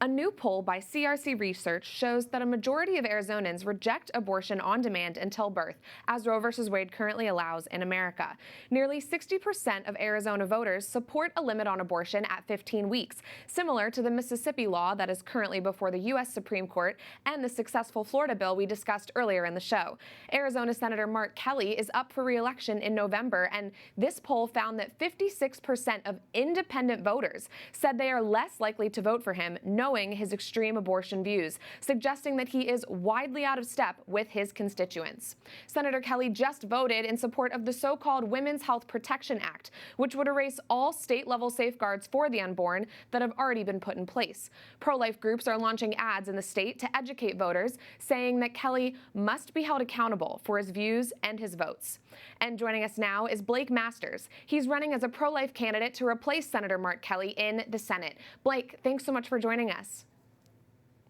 A new poll by CRC Research shows that a majority of Arizonans reject abortion on demand until birth, as Roe v. Wade currently allows in America. Nearly 60% of Arizona voters support a limit on abortion at 15 weeks, similar to the Mississippi law that is currently before the U.S. Supreme Court and the successful Florida bill we discussed earlier in the show. Arizona Senator Mark Kelly is up for re-election in November, and this poll found that 56% of independent voters said they are less likely to vote for him, knowing his extreme abortion views, suggesting that he is widely out of step with his constituents. Senator Kelly just voted in support of the so-called Women's Health Protection Act, which would erase all state-level safeguards for the unborn that have already been put in place. Pro-life groups are launching ads in the state to educate voters, saying that Kelly must be held accountable for his views and his votes. And joining us now is Blake Masters. He's running as a pro-life candidate to replace Senator Mark Kelly in the Senate. Blake, thanks so much for joining us.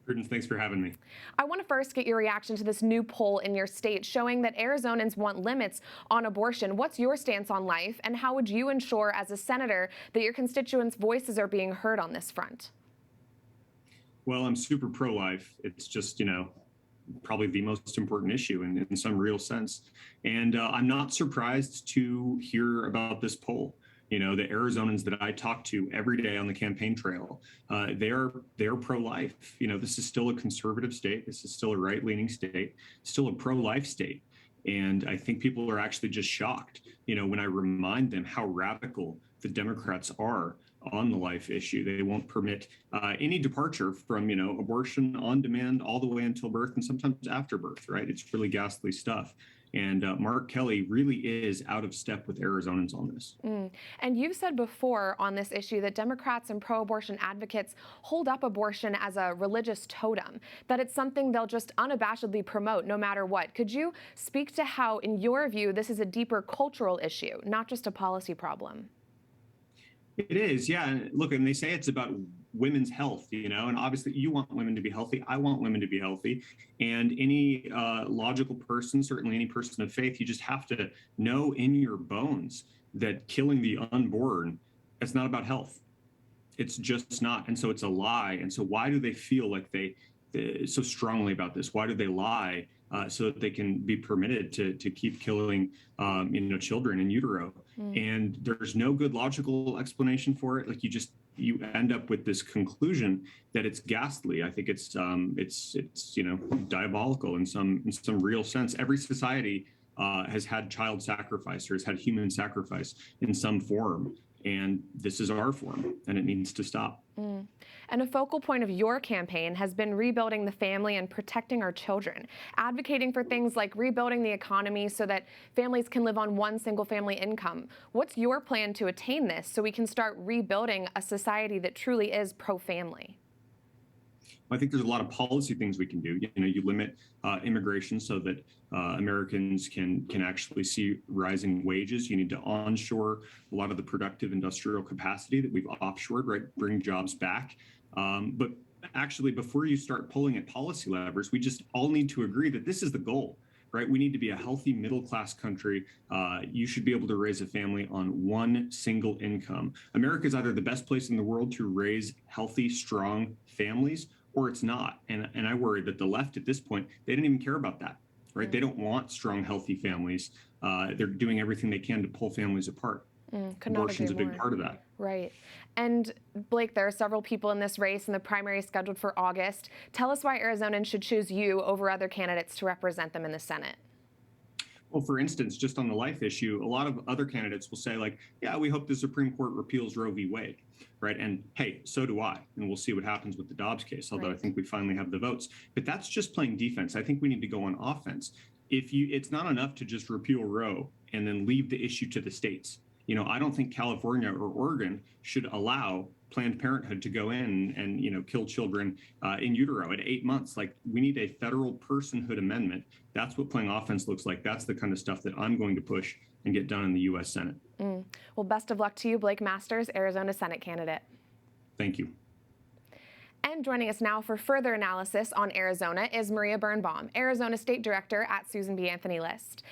Prudence, thanks for having me. I want to first get your reaction to this new poll in your state showing that Arizonans want limits on abortion. What's your stance on life, and how would you ensure as a senator that your constituents' voices are being heard on this front? Well, I'm super pro-life. It's just, probably the most important issue in some real sense. And I'm not surprised to hear about this poll. The Arizonans that I talk to every day on the campaign trail, they're pro-life. This is still a conservative state. This is still a right-leaning state, still a pro-life state. And I think people are actually just shocked, when I remind them how radical the Democrats are on the life issue. They won't permit any departure from, abortion on demand all the way until birth and sometimes after birth, right? It's really ghastly stuff. And Mark Kelly really is out of step with Arizonans on this. And you've said before on this issue that Democrats and pro-abortion advocates hold up abortion as a religious totem, that it's something they'll just unabashedly promote no matter what. Could you speak to how, in your view, this is a deeper cultural issue, not just a policy problem? It is, yeah. And look, and they say it's about women's health, and obviously you want women to be healthy. I want women to be healthy. And any logical person, certainly any person of faith, you just have to know in your bones that killing the unborn, it's not about health. It's just not. And so it's a lie. And so why do they feel like they so strongly about this? Why do they lie so that they can be permitted to keep killing, children in utero? And there's no good logical explanation for it. Like you end up with this conclusion that it's ghastly. I think it's diabolical in some real sense. Every society has had child sacrifice or has had human sacrifice in some form. And this is our form, and it needs to stop. And a focal point of your campaign has been rebuilding the family and protecting our children, advocating for things like rebuilding the economy so that families can live on one single-family income. What's your plan to attain this so we can start rebuilding a society that truly is pro-family? I think there's a lot of policy things we can do. You limit immigration so that Americans can actually see rising wages. You need to onshore a lot of the productive industrial capacity that we've offshored, right? Bring jobs back. But actually, before you start pulling at policy levers, we just all need to agree that this is the goal, right? We need to be a healthy middle-class country. You should be able to raise a family on one single income. America is either the best place in the world to raise healthy, strong families, or it's not. And I worry that the left at this point, they don't even care about that, right? They don't want strong, healthy families. They're doing everything they can to pull families apart. Abortion's a big part of that. Right. And Blake, there are several people in this race, and the primary is scheduled for August. Tell us why Arizonans should choose you over other candidates to represent them in the Senate. Well, for instance, just on the life issue, a lot of other candidates will say, like, yeah, we hope the Supreme Court repeals Roe v. Wade, right? And hey, so do I. And we'll see what happens with the Dobbs case, although I think we finally have the votes. But that's just playing defense. I think we need to go on offense. It's not enough to just repeal Roe and then leave the issue to the states. I don't think California or Oregon should allow Planned Parenthood to go in and, kill children in utero at 8 months. Like, we need a federal personhood amendment. That's what playing offense looks like. That's the kind of stuff that I'm going to push and get done in the U.S. Senate. Well, best of luck to you, Blake Masters, Arizona Senate candidate. Thank you. And joining us now for further analysis on Arizona is Maria Bernbaum, Arizona State Director at Susan B. Anthony List.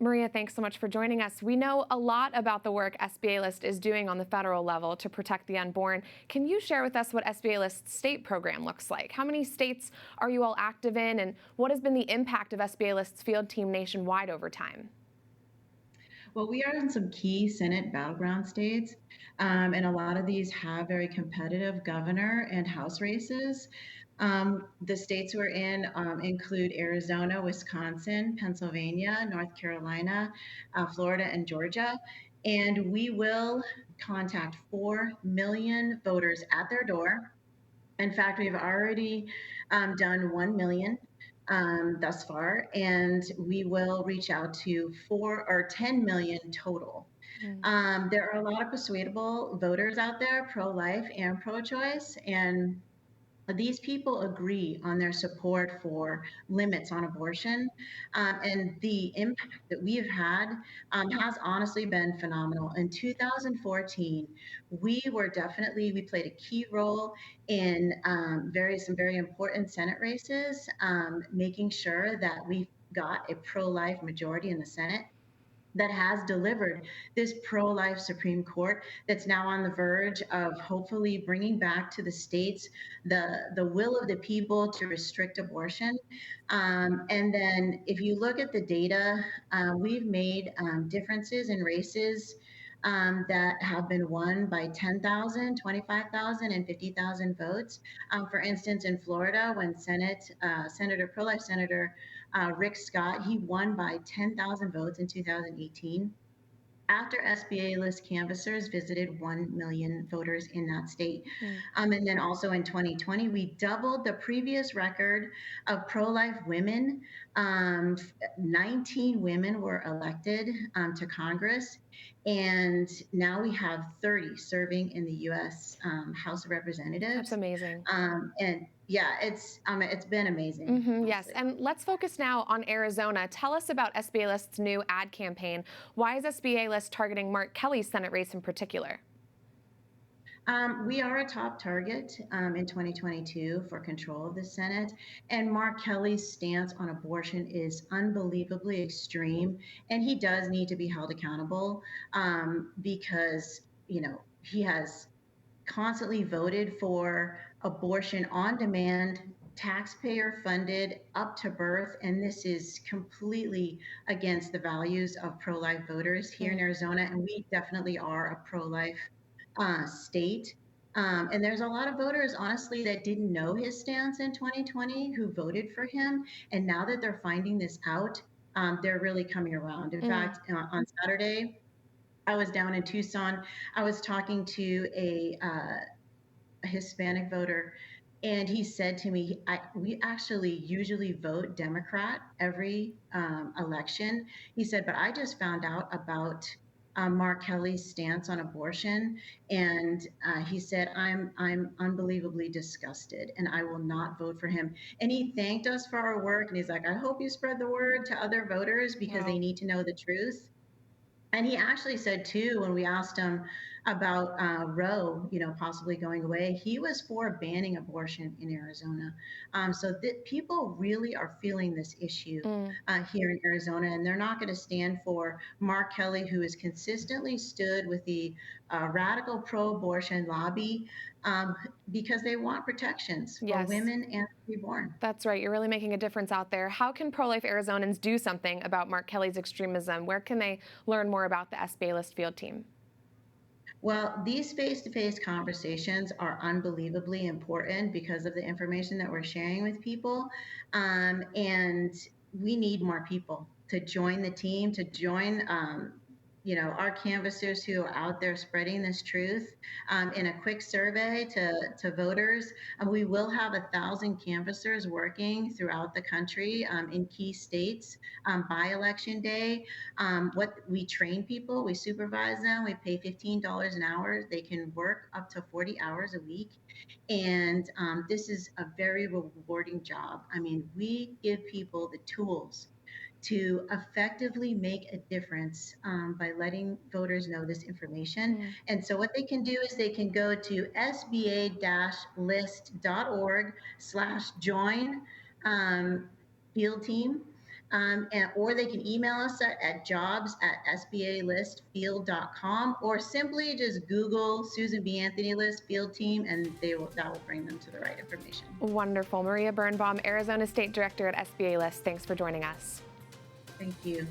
Maria, thanks so much for joining us. We know a lot about the work SBA List is doing on the federal level to protect the unborn. Can you share with us what SBA List's state program looks like? How many states are you all active in, and what has been the impact of SBA List's field team nationwide over time? Well, we are in some key Senate battleground states, and a lot of these have very competitive governor and House races. The states we're in include Arizona, Wisconsin, Pennsylvania, North Carolina, Florida, and Georgia. And we will contact 4 million voters at their door. In fact, we've already done 1 million thus far, and we will reach out to 4 or 10 million total. There are a lot of persuadable voters out there, pro-life and pro-choice, and these people agree on their support for limits on abortion. And the impact that we have had has honestly been phenomenal. In 2014, we played a key role in some very important Senate races, making sure that we got a pro-life majority in the Senate that has delivered this pro-life Supreme Court that's now on the verge of hopefully bringing back to the states the will of the people to restrict abortion. And then if you look at the data, we've made differences in races that have been won by 10,000, 25,000, and 50,000 votes. For instance, in Florida, when pro-life Senator Rick Scott, he won by 10,000 votes in 2018 after SBA List canvassers visited 1 million voters in that state. And then also in 2020, we doubled the previous record of pro-life women. 19 women were elected to Congress, and now we have 30 serving in the U.S. House of Representatives. That's amazing. And yeah, it's been amazing. Yes, and let's focus now on Arizona. Tell us about SBA List's new ad campaign. Why is SBA List targeting Mark Kelly's Senate race in particular? We are a top target in 2022 for control of the Senate, and Mark Kelly's stance on abortion is unbelievably extreme, and he does need to be held accountable because, he has constantly voted for abortion on demand, taxpayer funded up to birth, and this is completely against the values of pro-life voters here in Arizona, and we definitely are a pro-life state. And there's a lot of voters, honestly, that didn't know his stance in 2020 who voted for him. And now that they're finding this out, they're really coming around. In fact, on Saturday, I was down in Tucson. I was talking to a Hispanic voter, and he said to me, we actually usually vote Democrat every election. He said, but I just found out about Mark Kelly's stance on abortion, and he said, I'm unbelievably disgusted, and I will not vote for him. And he thanked us for our work, and he's like, I hope you spread the word to other voters because they need to know the truth. And he actually said, too, when we asked him about Roe, possibly going away, he was for banning abortion in Arizona. So people really are feeling this issue here in Arizona, and they're not going to stand for Mark Kelly, who has consistently stood with the radical pro-abortion lobby because they want protections for women and the preborn. That's right. You're really making a difference out there. How can pro-life Arizonans do something about Mark Kelly's extremism? Where can they learn more about the SBA List field team? Well, these face-to-face conversations are unbelievably important because of the information that we're sharing with people. And we need more people to join the team, to join our canvassers who are out there spreading this truth. In a quick survey to voters, we will have 1,000 canvassers working throughout the country in key states by election day. What we train people, we supervise them, we pay $15 an hour. They can work up to 40 hours a week. And this is a very rewarding job. I mean, we give people the tools to effectively make a difference by letting voters know this information. And so what they can do is they can go to sba-list.org/join field team. or they can email us at jobs@sbalistfield.com, or simply just Google Susan B. Anthony List Field Team, and that will bring them to the right information. Wonderful. Maria Bernbaum, Arizona State Director at SBA List. Thanks for joining us. Thank you.